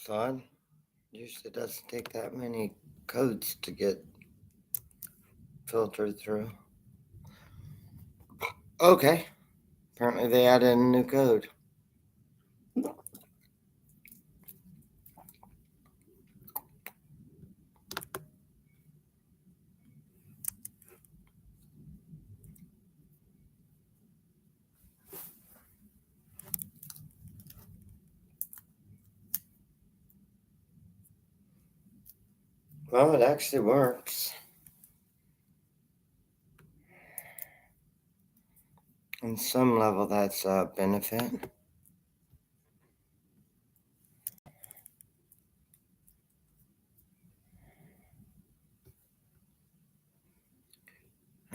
Son, usually doesn't take that many codes to get filtered through. Okay, apparently they added a new code. Well, it actually works. On some level, that's a benefit.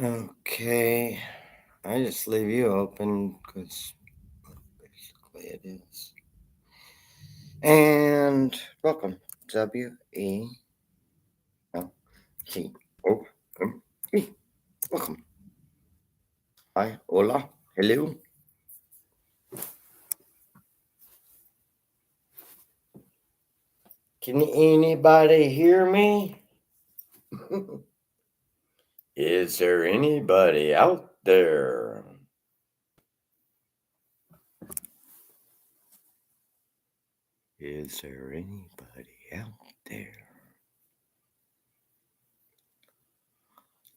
Okay, I just leave you open because basically it is. And welcome, WELCOME. Welcome. Hi, hola, hello. Can anybody hear me? Is there anybody out there? Is there anybody out there?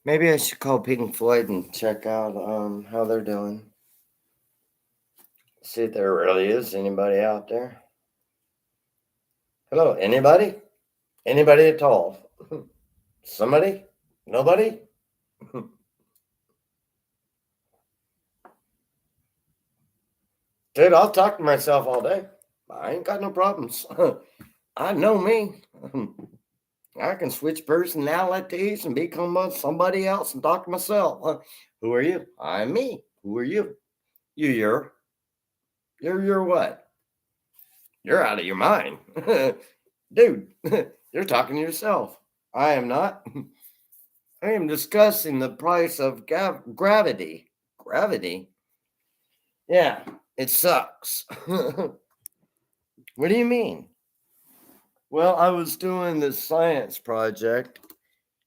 Maybe I should call Pink Floyd and check out how they're doing. See if there really is anybody out there. Hello, anybody? Anybody at all? Somebody? Nobody? Dude, I'll talk to myself all day. I ain't got no problems. I know me. I can switch personalities and become somebody else and talk to myself. Who are you? I'm me. Who are you? You're what? You're out of your mind. Dude, you're talking to yourself. I am not. I am discussing the price of gravity. Gravity? Yeah, it sucks. What do you mean? Well, I was doing this science project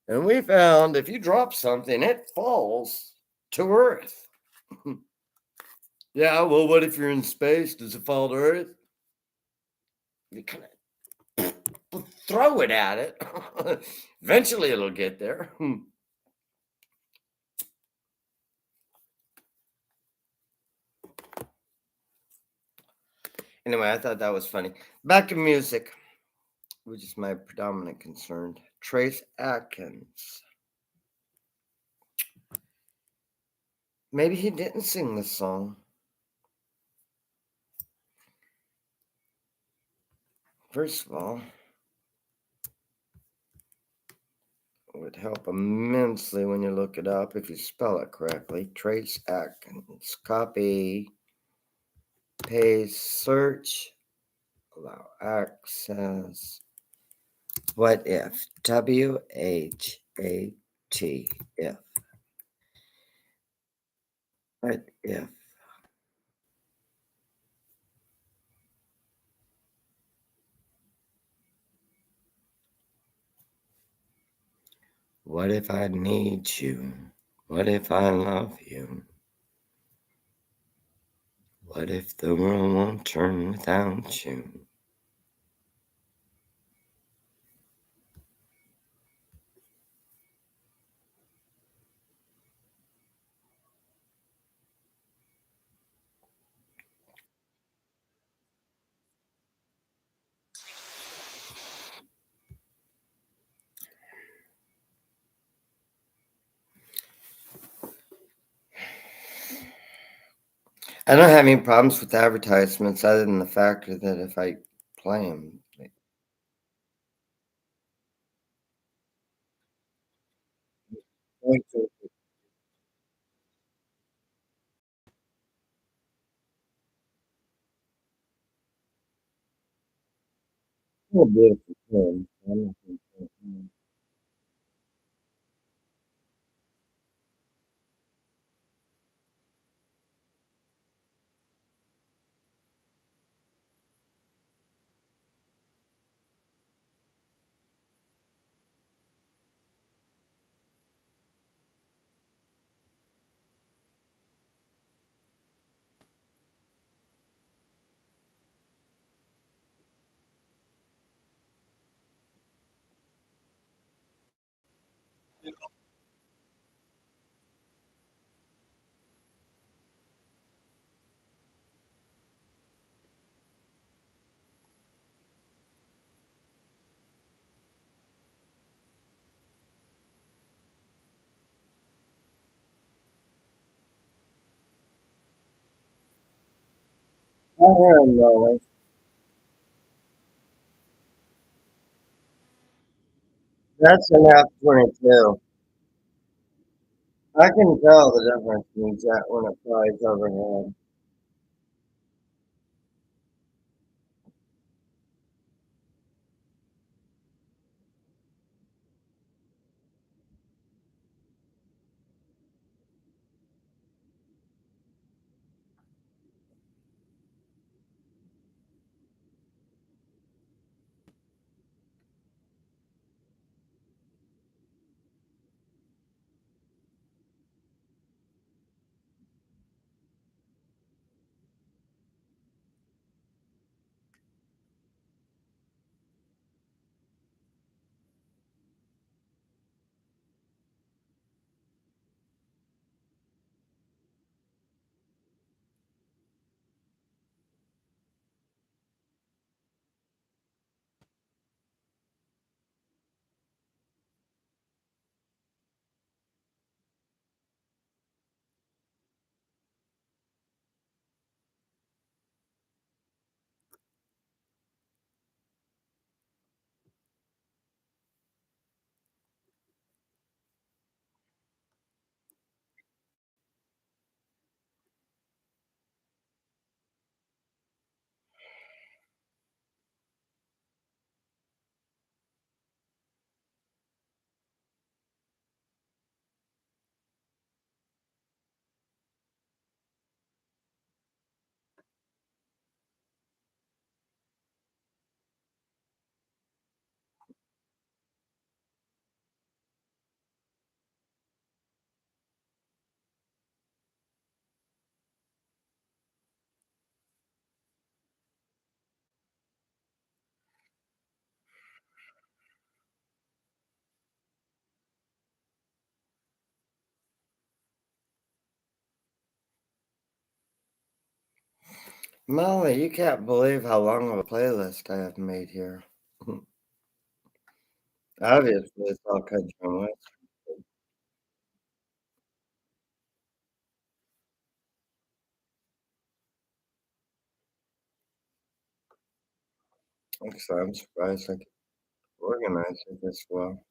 and we found if you drop something, it falls to Earth. Yeah, well, what if you're in space? Does it fall to Earth? You kind of throw it at it. Eventually it'll get there. Anyway, I thought that was funny. Back to music, which is my predominant concern. Trace Atkins. Maybe he didn't sing this song. First of all, it would help immensely when you look it up if you spell it correctly. Trace Atkins. Copy, paste, search, allow access. What if? WHAT if. What if? What if I need you? What if I love you? What if the world won't turn without you? I don't have any problems with advertisements other than the fact that if I play them, beautiful film. don't know. That's an F-22. I can tell the difference between jet when it flies overhead. Molly, you can't believe how long of a playlist I have made here. Obviously, it's all country and western. So I'm surprised I could organize it this well.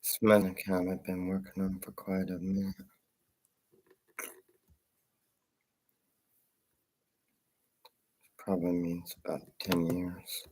Smith account I've been working on for quite a minute. Probably means about 10 years.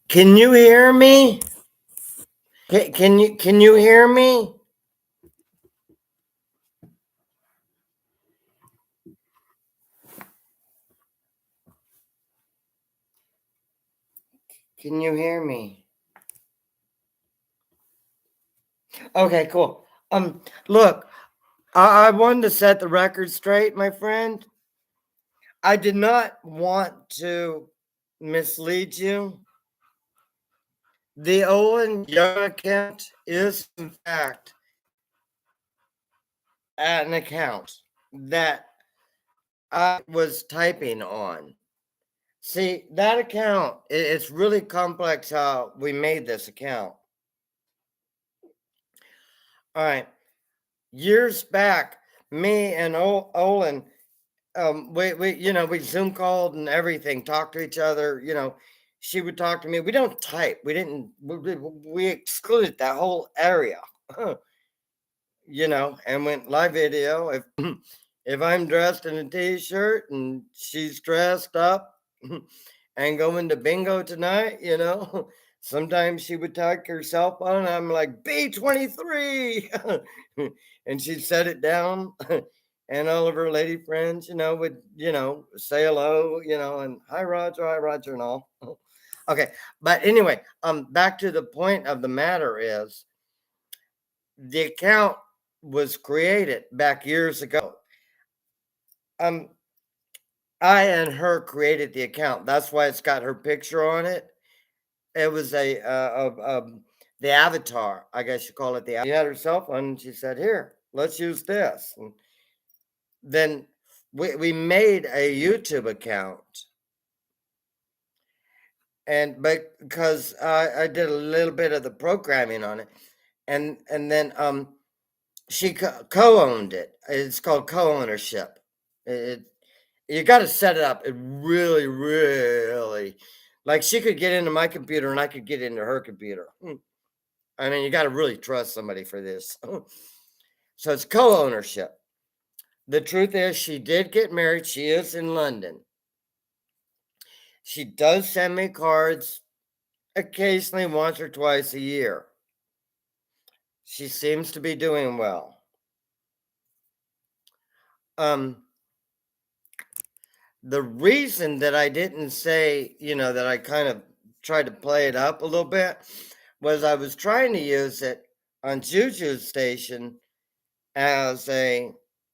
Can you hear me? Can you hear me? Can you hear me? Okay, cool. Look, I wanted to set the record straight, my friend. I did not want to mislead you. The Owen Young account is, in fact, an account that I was typing on. See, that account, it's really complex how we made this account. All right. Years back, me and Olin, we Zoom called and everything, talked to each other. She would talk to me. We don't type. We didn't. We excluded that whole area. And went live video. If if I'm dressed in a t-shirt and she's dressed up and going to bingo tonight, sometimes she would take her cell phone. I'm like B23, and she'd set it down. And all of her lady friends, would say hello, and hi Roger, and all. Okay, but anyway, back to the point of the matter is the account was created back years ago. Um, I and her created the account. That's why it's got her picture on it. It was the avatar, I guess you call it the. She had her cell phone, and she said, "Here, let's use this." And then we made a YouTube account, and but because I did a little bit of the programming on it, and then she co-owned it. It's called co-ownership. It You got to set it up. It really, really, like she could get into my computer and I could get into her computer. I mean, you got to really trust somebody for this. So it's co-ownership. The truth is, she did get married. She is in London. She does send me cards occasionally, once or twice a year. She seems to be doing well. Um, the reason that I didn't say, that I kind of tried to play it up a little bit was I was trying to use it on Juju's station as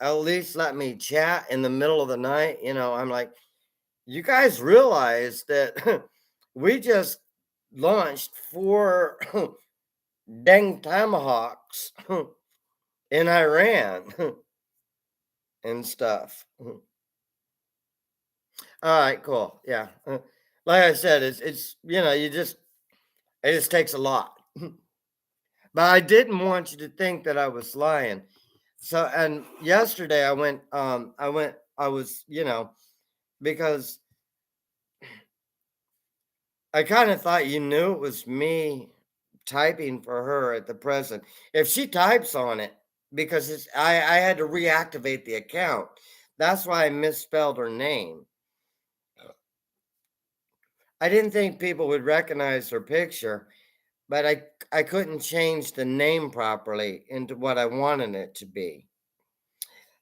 at least let me chat in the middle of the night. I'm like, you guys realize that we just launched 4 dang tomahawks in Iran and stuff. All right, cool. Yeah. Like I said, it's it just takes a lot. But I didn't want you to think that I was lying. So, and yesterday I was, because I kind of thought you knew it was me typing for her at the present. If she types on it, because I had to reactivate the account. That's why I misspelled her name. I didn't think people would recognize her picture, but I couldn't change the name properly into what I wanted it to be.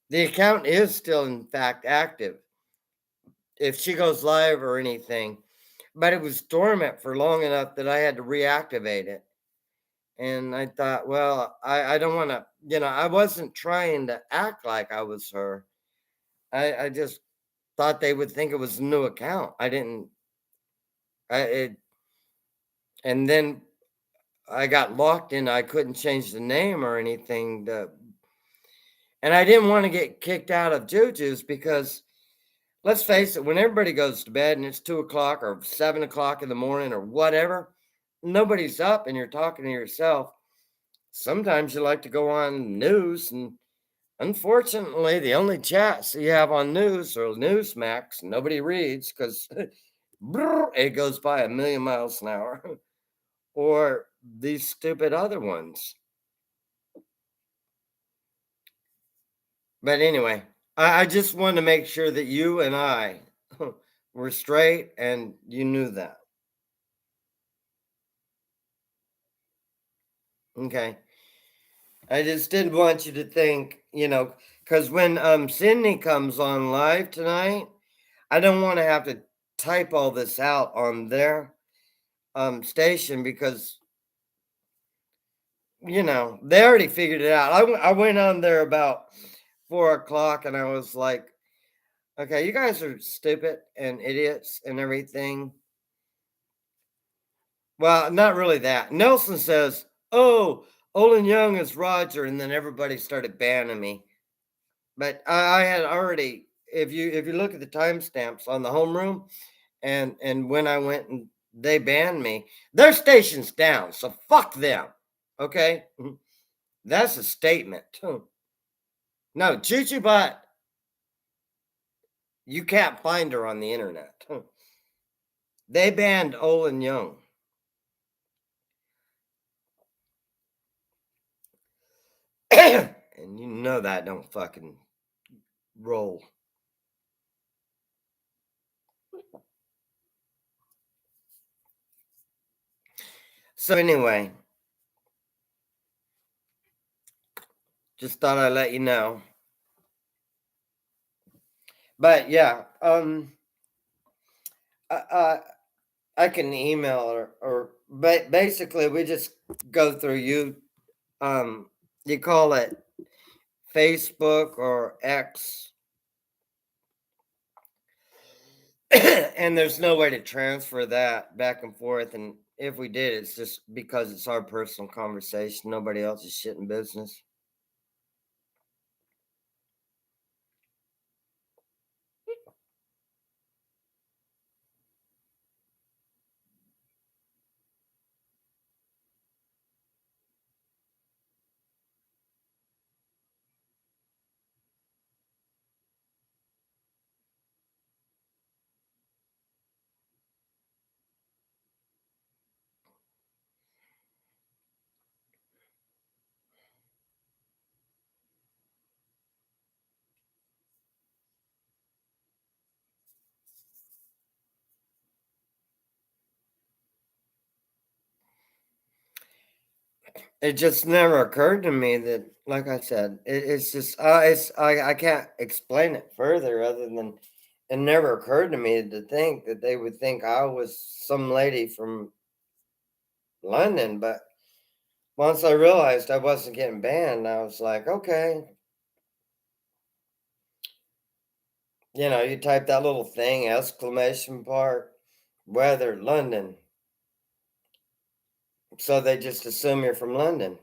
The account is still in fact active if she goes live or anything, but it was dormant for long enough that I had to reactivate it. And I thought, well, I don't want to, I wasn't trying to act like I was her. I just thought they would think it was a new account. I didn't, and then I got locked in. I couldn't change the name or anything. And I didn't want to get kicked out of Juju's because let's face it, when everybody goes to bed and it's 2 o'clock or 7 o'clock in the morning or whatever, nobody's up and you're talking to yourself. Sometimes you like to go on news, and unfortunately, the only chats you have on news are Newsmax. Nobody reads because it goes by a million miles an hour, or these stupid other ones. But anyway, I just wanted to make sure that you and I were straight and you knew that. Okay. I just didn't want you to think, because when Sydney comes on live tonight, I don't want to have to type all this out on their station because they already figured it out. I went on there about 4 o'clock and I was like, okay, you guys are stupid and idiots and everything. Well, not really that. Nelson says, "Oh, Olin Young is Roger," and then everybody started banning me. But I had already, if you look at the timestamps on the homeroom, and when I went and they banned me, their station's down, so fuck them. Okay, that's a statement. No, Juju Bot, you can't find her on the internet. They banned Olin Young. And you know that don't fucking roll. So anyway, just thought I'd let you know. But yeah, I, I can email or but basically we just go through you call it Facebook or X, and there's no way to transfer that back and forth. And if we did, it's just because it's our personal conversation. Nobody else's shit in business. It just never occurred to me that, like I said, it's just I can't explain it further other than it never occurred to me to think that they would think I was some lady from London. But once I realized I wasn't getting banned, I was like, okay, you type that little thing, exclamation part, weather, London. So they just assume you're from London.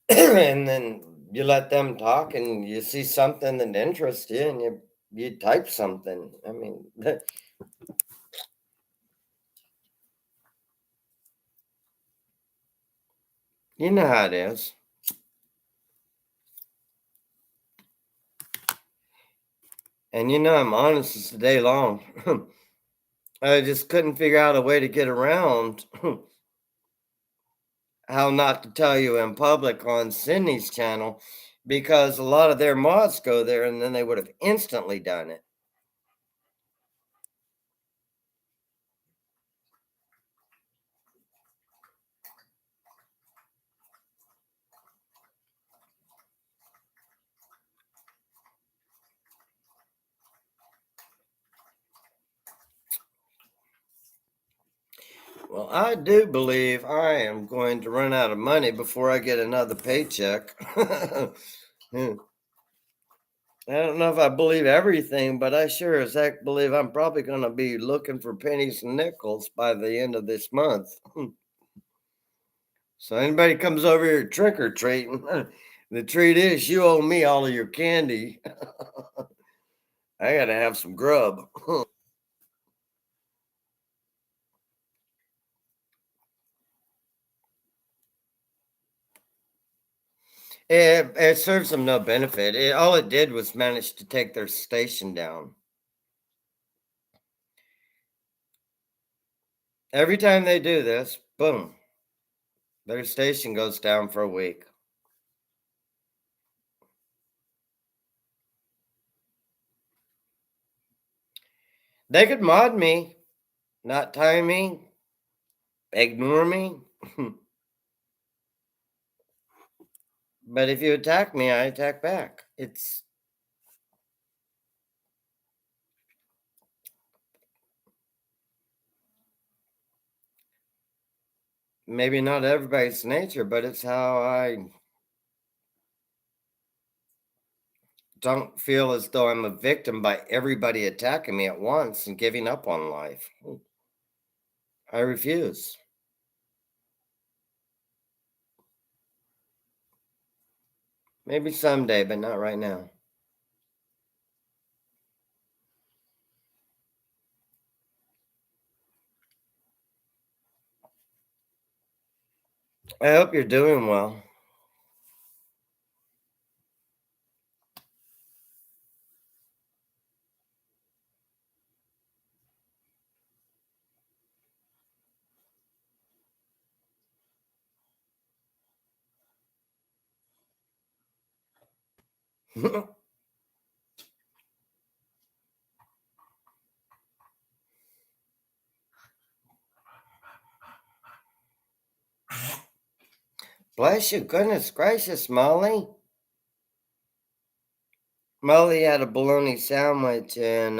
And then you let them talk and you see something that interests you and you type something. I mean, You know how it is. And you know I'm honest as the day long. I just couldn't figure out a way to get around how not to tell you in public on Sydney's channel because a lot of their mods go there and then they would have instantly done it. Well, I do believe I am going to run out of money before I get another paycheck. Hmm. I don't know if I believe everything, but I sure as heck believe I'm probably going to be looking for pennies and nickels by the end of this month. So anybody comes over here trick or treating, the treat is you owe me all of your candy. I got to have some grub. It serves them no benefit. All it did was manage to take their station down. Every time they do this, boom, their station goes down for a week. They could mod me, not time me, ignore me. But if you attack me, I attack back. It's maybe not everybody's nature, but it's how I don't feel as though I'm a victim by everybody attacking me at once and giving up on life. I refuse. Maybe someday, but not right now. I hope you're doing well. Bless you, goodness gracious, Molly. Molly had a bologna sandwich and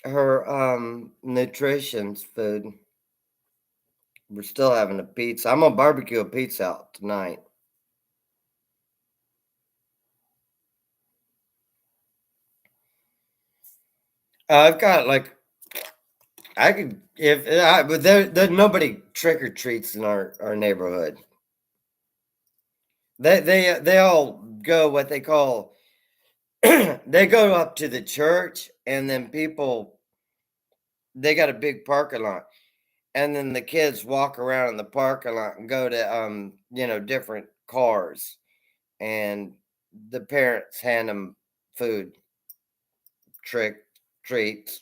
her nutrition's food. We're still having a pizza. I'm gonna barbecue a pizza out tonight. I've got like I could if but there nobody trick or treats in our neighborhood. They all go what they call they go up to the church and then people they got a big parking lot and then the kids walk around in the parking lot and go to different cars and the parents hand them food trick treats.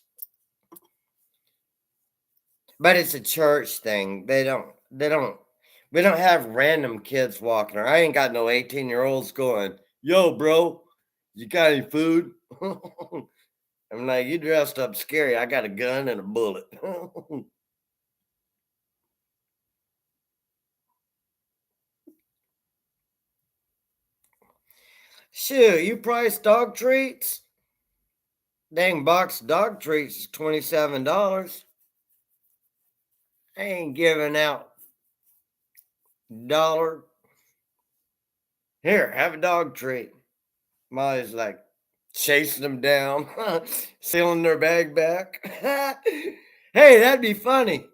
But it's a church thing. They don't we don't have random kids walking around. I ain't got no 18-year-olds going, "Yo, bro, you got any food?" I'm like, "You dressed up scary. I got a gun and a bullet." Shoot, you price dog treats? Dang box of dog treats is $27. I ain't giving out dollar. Here, have a dog treat. Molly's like chasing them down, stealing their bag back. Hey, that'd be funny.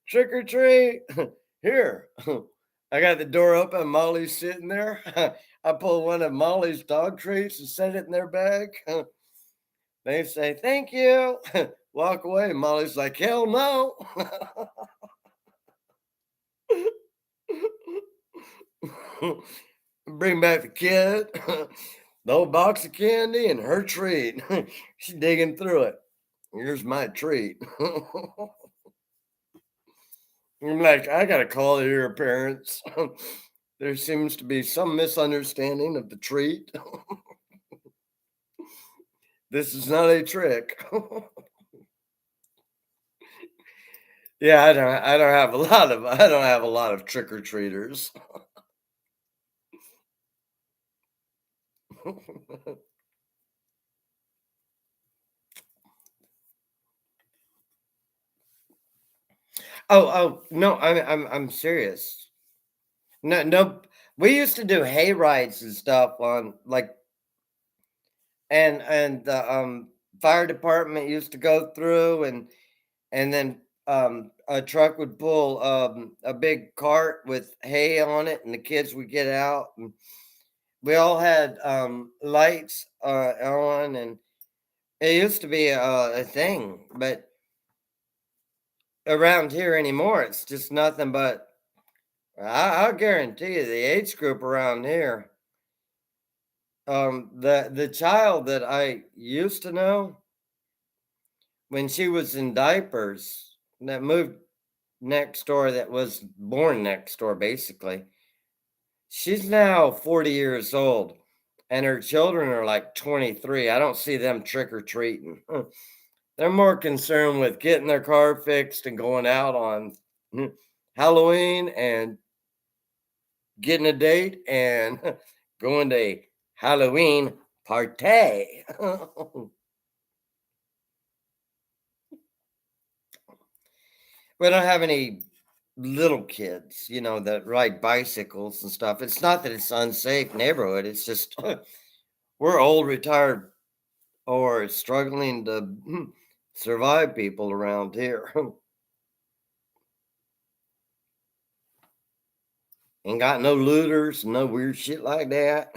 Trick or treat. Here. I got the door open. Molly's sitting there. I pull one of Molly's dog treats and set it in their bag. They say, thank you. Walk away. Molly's like, hell no. Bring back the kid, the old box of candy, and her treat. She's digging through it. Here's my treat. I'm like, I gotta call your parents. There seems to be some misunderstanding of the treat. This is not a trick. Yeah, I don't have a lot of trick or treaters. Oh, no, I'm serious. No, no, we used to do hay rides and stuff on like, and the fire department used to go through, and then a truck would pull a big cart with hay on it, and the kids would get out, and we all had lights on, and it used to be a thing, but around here anymore, it's just nothing but. I'll guarantee you, the age group around here, the child that I used to know when she was in diapers, that moved next door, that was born next door, basically. She's now 40 years old, and her children are like 23. I don't see them trick or treating. They're more concerned with getting their car fixed and going out on Halloween and getting a date and going to a Halloween party. We don't have any little kids, that ride bicycles and stuff. It's not that it's unsafe neighborhood. It's just we're old, retired, or struggling to survive people around here. Ain't got no looters, no weird shit like that.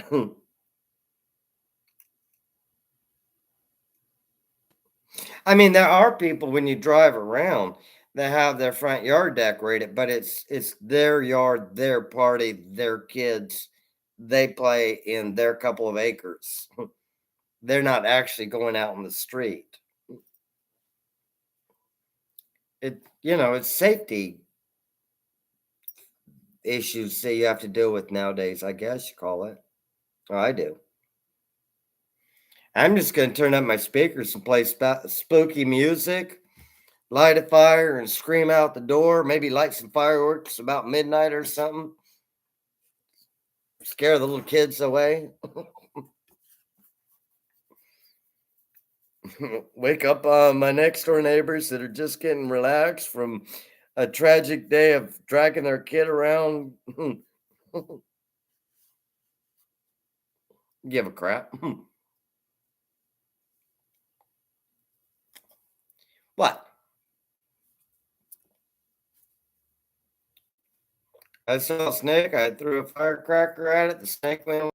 I mean, there are people when you drive around that have their front yard decorated, but it's their yard, their party, their kids. They play in their couple of acres. They're not actually going out in the street. It's safety issues that you have to deal with nowadays, I guess you call it. Oh, I do. I'm just going to turn up my speakers and play spooky music, light a fire, and scream out the door. Maybe light some fireworks about midnight or something. Scare the little kids away. Wake up my next door neighbors that are just getting relaxed from a tragic day of dragging their kid around. Give a crap. What? I saw a snake. I threw a firecracker at it. The snake went.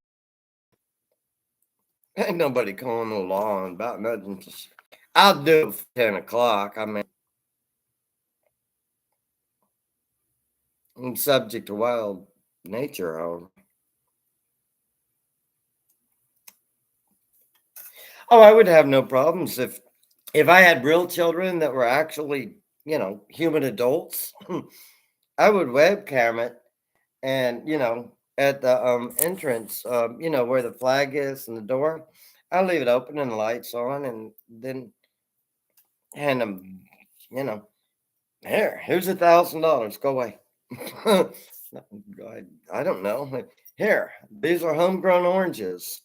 Ain't nobody calling no law on about nothing. I'll do it for 10 o'clock. I mean, I'm subject to wild nature, however. Oh, I would have no problems if I had real children that were actually, human adults. I would webcam it, and at the entrance, where the flag is and the door, I'll leave it open and the lights on, and then hand them, you know, here's $1,000. Go away. I don't know. Here, these are homegrown oranges.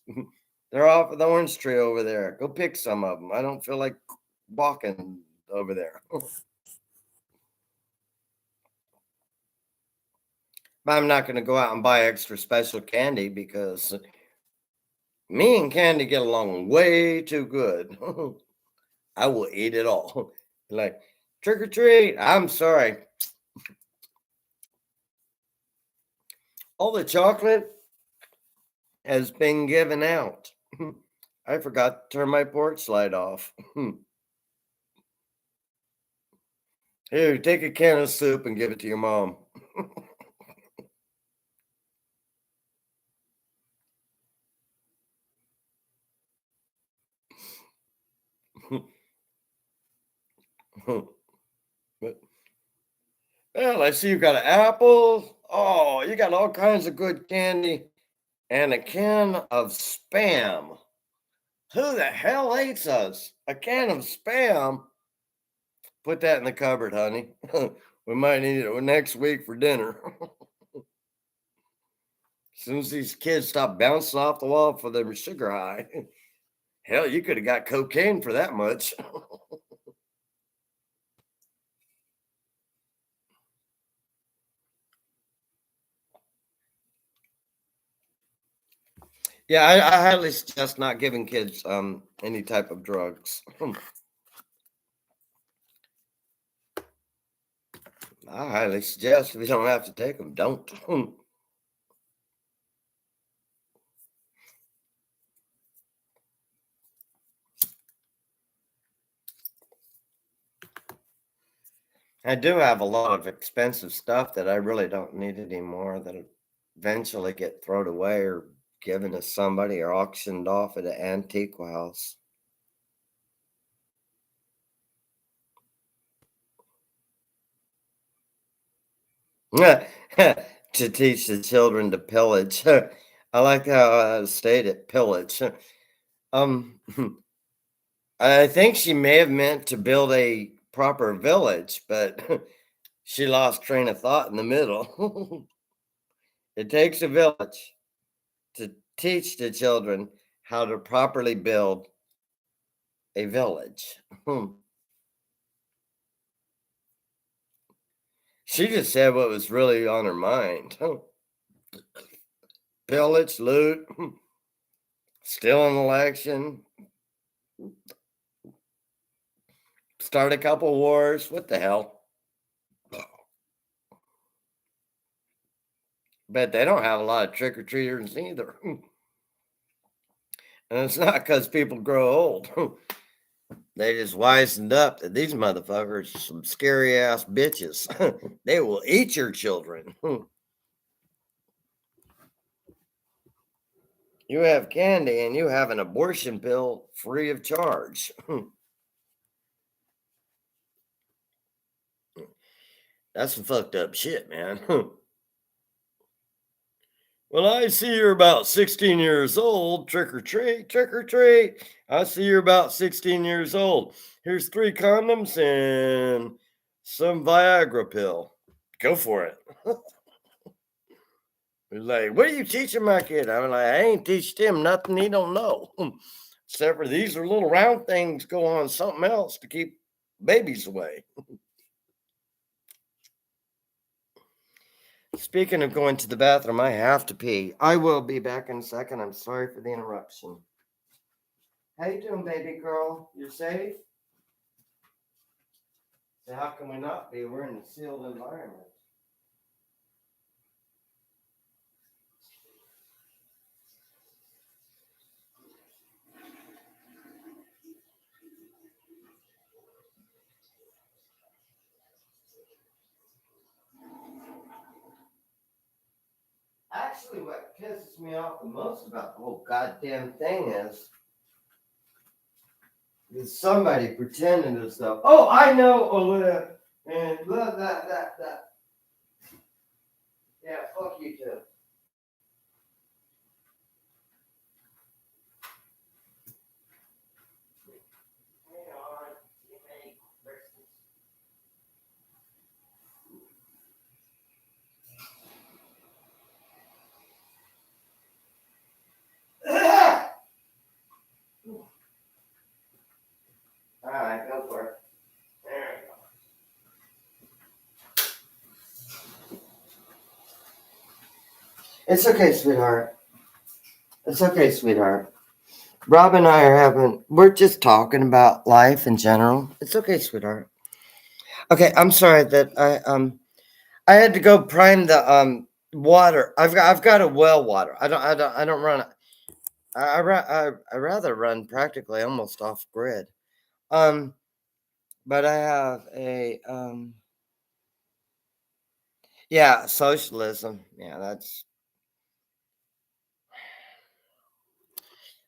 They're off of the orange tree over there. Go pick some of them. I don't feel like walking over there. But I'm not going to go out and buy extra special candy because me and candy get along way too good. I will eat it all. Like, trick or treat. I'm sorry. All the chocolate has been given out. I forgot to turn my porch light off. Here, take a can of soup and give it to your mom. But, well, I see you got an apple. Oh, you got all kinds of good candy and a can of spam. Who the hell eats us? A can of spam? Put that in the cupboard, honey. We might need it next week for dinner. As soon as these kids stop bouncing off the wall for their sugar high, hell, you could have got cocaine for that much. Yeah, I highly suggest not giving kids any type of drugs. I highly suggest if you don't have to take them, don't. I do have a lot of expensive stuff that I really don't need anymore that eventually get thrown away or given to somebody or auctioned off at an antique house. To teach the children to pillage. I like how I stated pillage. Um, I think she may have meant to build a proper village, but she lost train of thought in the middle. It takes a village to teach the children how to properly build a village. She just said what was really on her mind. Pillage, loot, steal an election, start a couple wars. What the hell? But they don't have a lot of trick or treaters either. And it's not because people grow old. They just wisened up that these motherfuckers are some scary ass bitches. They will eat your children. You have candy and you have an abortion pill free of charge. That's some fucked up shit, man. Well, I see you're about 16 years old. Trick or treat, trick or treat. I see you're about 16 years old. Here's 3 condoms and some Viagra pill. Go for it. He's like, what are you teaching my kid? I'm like, I ain't teach him nothing he don't know. Except for these are little round things go on something else to keep babies away. Speaking of going to the bathroom, I have to pee. I will be back in a second. I'm sorry for the interruption. How you doing, baby girl? You safe? So how can we not be? We're in a sealed environment. Actually, what pisses me off the most about the whole goddamn thing is somebody pretending to stuff. Oh, I know, Olivia, and blah, that. Yeah, fuck you too. Hang on, give me Christmas. All right, go for it. There we go. It's okay, sweetheart. It's okay, sweetheart. Rob and I are we're just talking about life in general. It's okay, sweetheart. Okay, I'm sorry that I had to go prime the water. I've got a well water. I don't run. I rather run practically almost off grid. Um, but I have a yeah, socialism. Yeah, that's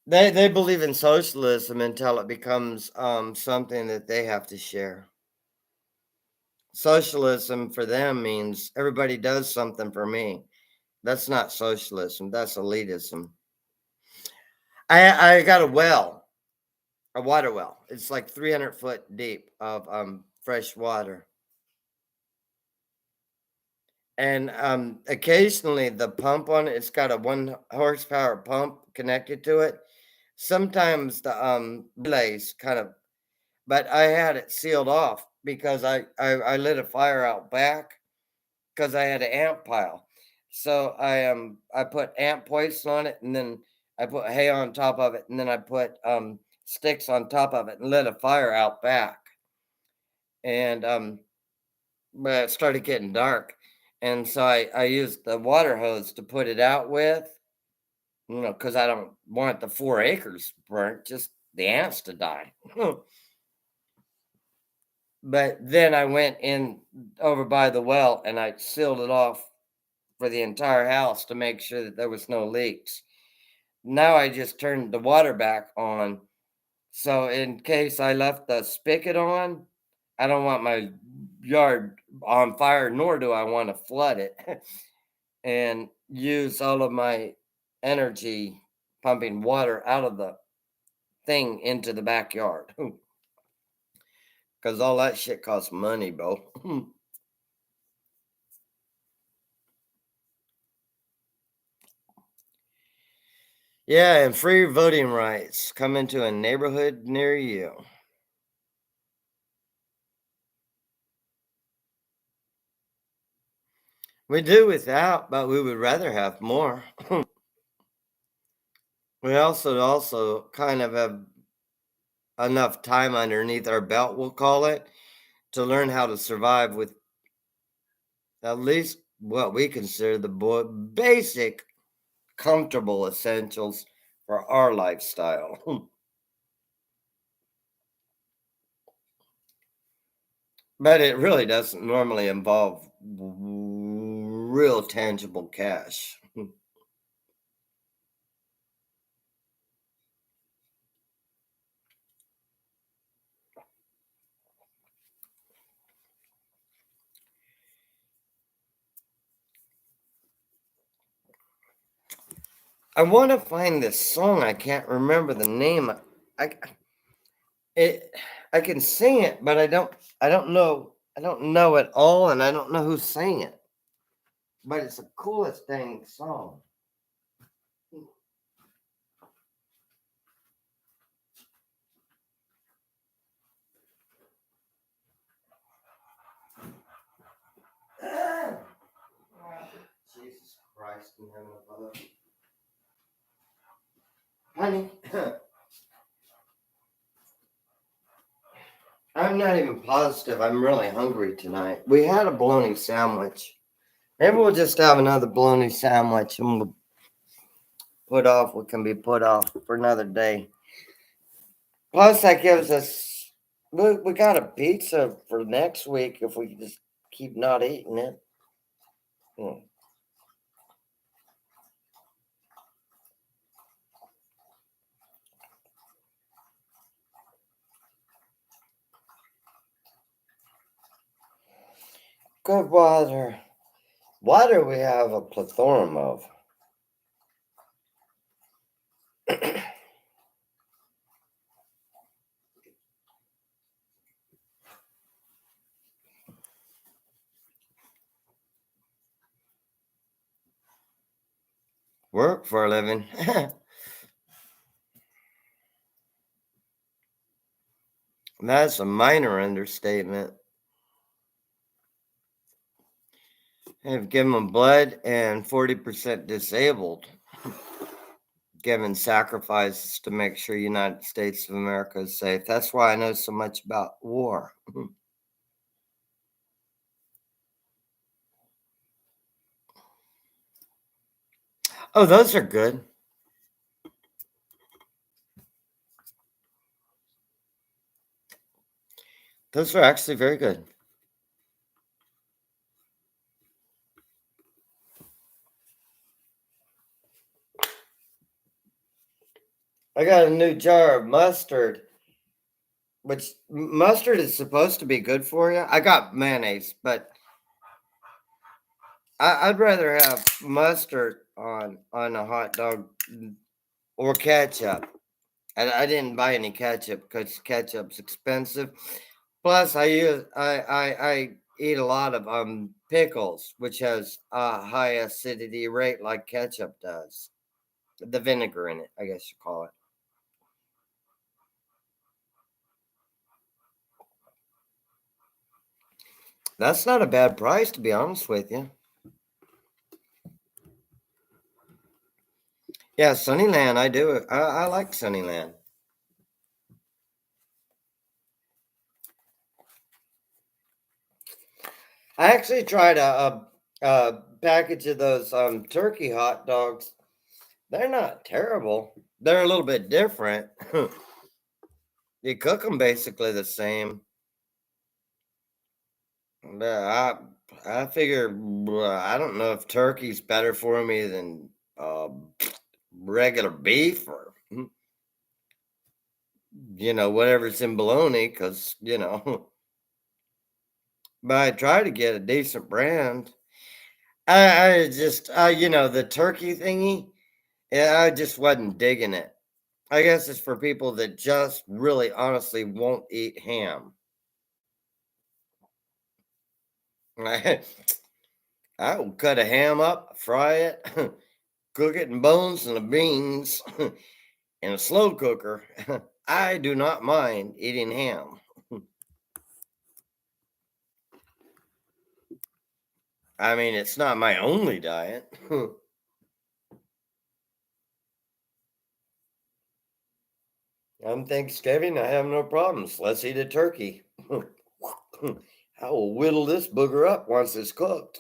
they believe in socialism until it becomes something that they have to share. Socialism for them means everybody does something for me. That's not socialism. That's elitism. I got a water well. It's like 300 foot deep of fresh water. And occasionally the pump on it, it's got a 1 horsepower pump connected to it. Sometimes the relays kind of, but I had it sealed off because I lit a fire out back because I had an ant pile. So I put ant poison on it, and then I put hay on top of it, and then I put sticks on top of it and lit a fire out back. And but it started getting dark. And so I used the water hose to put it out with, because I don't want the 4 acres burnt, just the ants to die. But then I went in over by the well and I sealed it off for the entire house to make sure that there was no leaks. Now I just turned the water back on. So in case I left the spigot on, I don't want my yard on fire, nor do I want to flood it and use all of my energy pumping water out of the thing into the backyard. Because all that shit costs money, bro. Yeah, and free voting rights coming to a neighborhood near you. We do without, but we would rather have more. We also kind of have enough time underneath our belt, we'll call it, to learn how to survive with at least what we consider the basic comfortable essentials for our lifestyle. But it really doesn't normally involve real tangible cash. I want to find this song. I can't remember the name. I it I can sing it, but I don't know it all, and I don't know who sang it. But it's the coolest dang song. Jesus Christ in heaven above. Honey, I'm not even positive. I'm really hungry tonight. We had a bologna sandwich. Maybe we'll just have another bologna sandwich and we'll put off what can be put off for another day. Plus, that gives us. We got a pizza for next week if we just keep not eating it. Hmm. Good water. Water we have a plethora of. Work for a living. That's a minor understatement. Have given them blood and 40% disabled, given sacrifices to make sure United States of America is safe. That's why I know so much about war. Oh, those are good. Those are actually very good. I got a new jar of mustard which mustard is supposed to be good for you. I got mayonnaise, but I'd rather have mustard on a hot dog or ketchup. I didn't buy any ketchup because ketchup's expensive. Plus, I eat a lot of pickles, which has a high acidity rate like ketchup does. The vinegar in it, I guess you call it. That's not a bad price, to be honest with you. Yeah, Sunnyland, I do. I like Sunnyland. I actually tried a package of those turkey hot dogs. They're not terrible. They're a little bit different. You cook them basically the same. But I figure I don't know if turkey's better for me than regular beef or whatever's in bologna because But I try to get a decent brand. I just the turkey thingy. Yeah, I just wasn't digging it. I guess it's for people that just really honestly won't eat ham. I will cut a ham up, fry it, cook it in bones and the beans in a slow cooker. I do not mind eating ham. I mean, it's not my only diet. On Thanksgiving, I have no problems. Let's eat a turkey. I will whittle this booger up once it's cooked.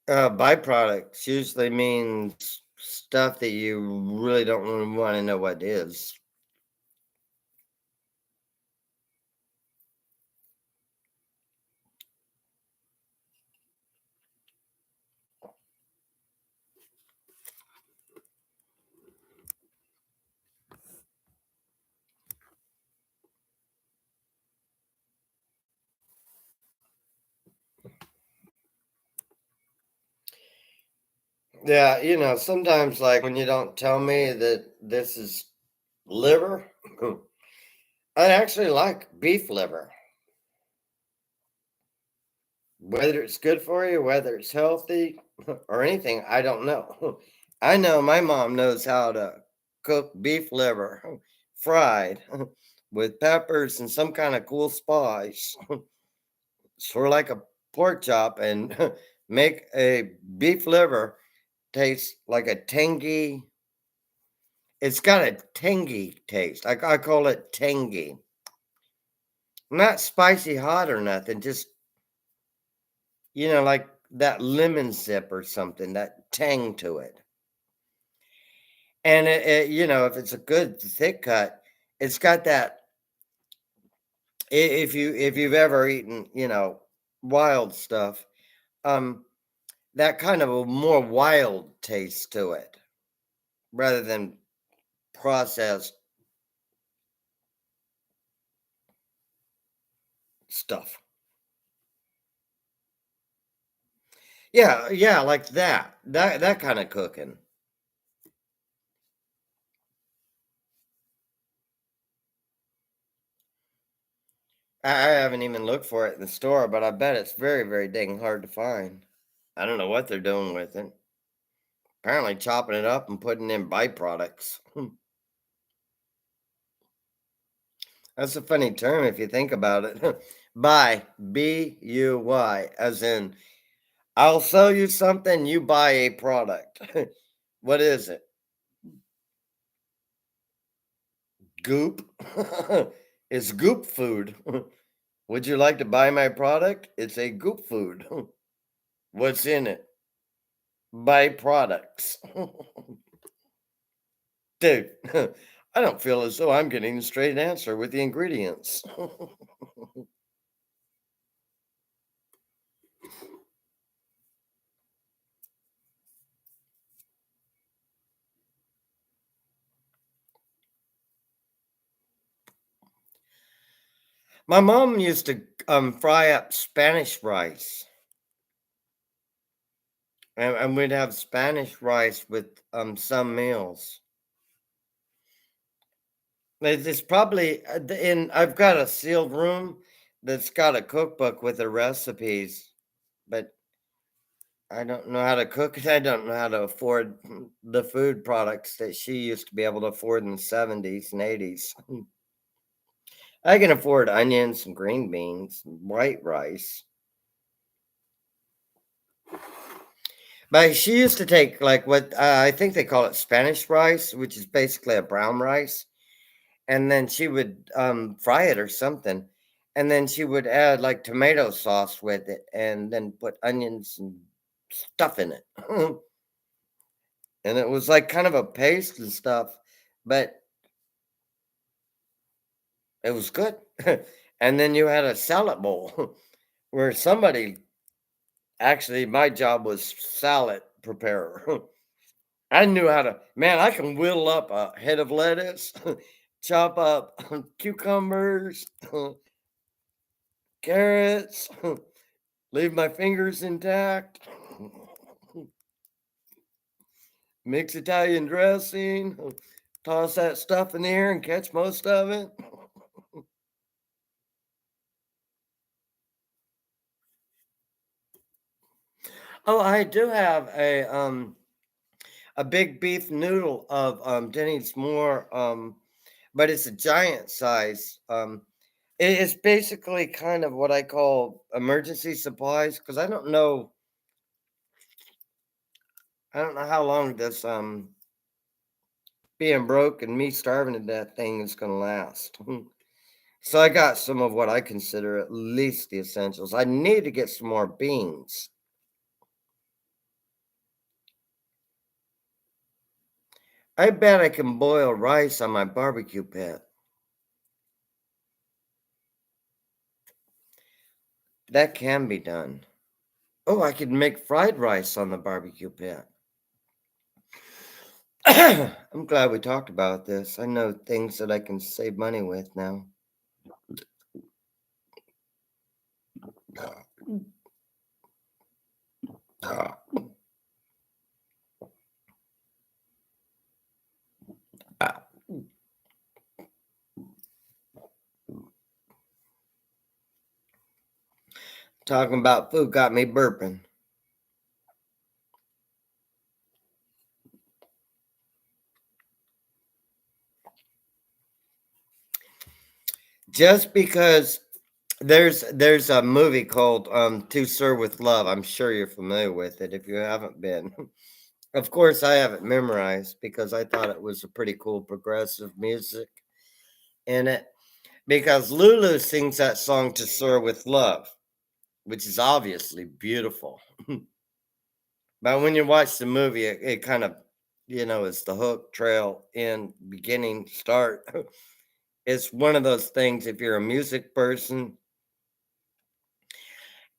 Byproducts usually means stuff that you really don't really want to know what it is. Yeah, sometimes like when you don't tell me that this is liver, I actually like beef liver. Whether it's good for you, whether it's healthy or anything, I don't know. I know my mom knows how to cook beef liver fried with peppers and some kind of cool spice, sort of like a pork chop, and make a beef liver taste like a tangy. It's got a tangy taste. I call it tangy. Not spicy hot or nothing, just like that lemon sip or something, that tang to it. And if it's a good thick cut, it's got that. If you've ever eaten, wild stuff, um, that kind of a more wild taste to it, rather than processed stuff. Yeah, yeah, like that. That kind of cooking. I haven't even looked for it in the store, but I bet it's very, very dang hard to find. I don't know what they're doing with it. Apparently chopping it up and putting in byproducts. That's a funny term if you think about it. Buy, B-U-Y, as in, I'll sell you something, you buy a product. What is it? Goop? It's goop food. Would you like to buy my product? It's a goop food. What's in it? byproducts. Dude, I don't feel as though I'm getting a straight answer with the ingredients. My mom used to fry up Spanish rice, and we'd have Spanish rice with some meals. It's probably in. I've got a sealed room that's got a cookbook with the recipes, but I don't know how to cook it. I don't know how to afford the food products that she used to be able to afford in the 70s and 80s. I can afford onions and green beans, and white rice. But she used to take like what I think they call it Spanish rice, which is basically a brown rice, and then she would fry it or something, and then she would add like tomato sauce with it, and then put onions and stuff in it, and it was like kind of a paste and stuff, but it was good. And then you had a salad bowl where somebody actually my job was salad preparer. I knew how to, man, I can whittle up a head of lettuce, chop up cucumbers, carrots, leave my fingers intact, mix Italian dressing, toss that stuff in the air and catch most of it. Oh, I do have a big beef noodle of Denny's Moore, but it's a giant size. It's basically kind of what I call emergency supplies because I don't know how long this being broke and me starving to death thing is gonna last. So I got some of what I consider at least the essentials. I need to get some more beans. I bet I can boil rice on my barbecue pit. That can be done. Oh, I could make fried rice on the barbecue pit. I'm glad we talked about this. I know things that I can save money with now. Talking about food got me burping. Just because there's a movie called To Serve with Love. I'm sure you're familiar with it if you haven't been. Of course, I have it memorized because I thought it was a pretty cool progressive music in it. Because Lulu sings that song To Serve with Love, which is obviously beautiful. But when you watch the movie, it kind of, it's the hook, trail, end, beginning, start. It's one of those things, if you're a music person,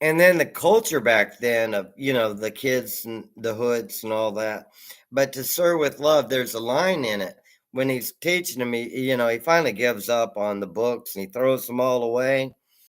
and then the culture back then of, the kids and the hoods and all that. But To Serve with Love, there's a line in it when he's teaching him, he finally gives up on the books and he throws them all away.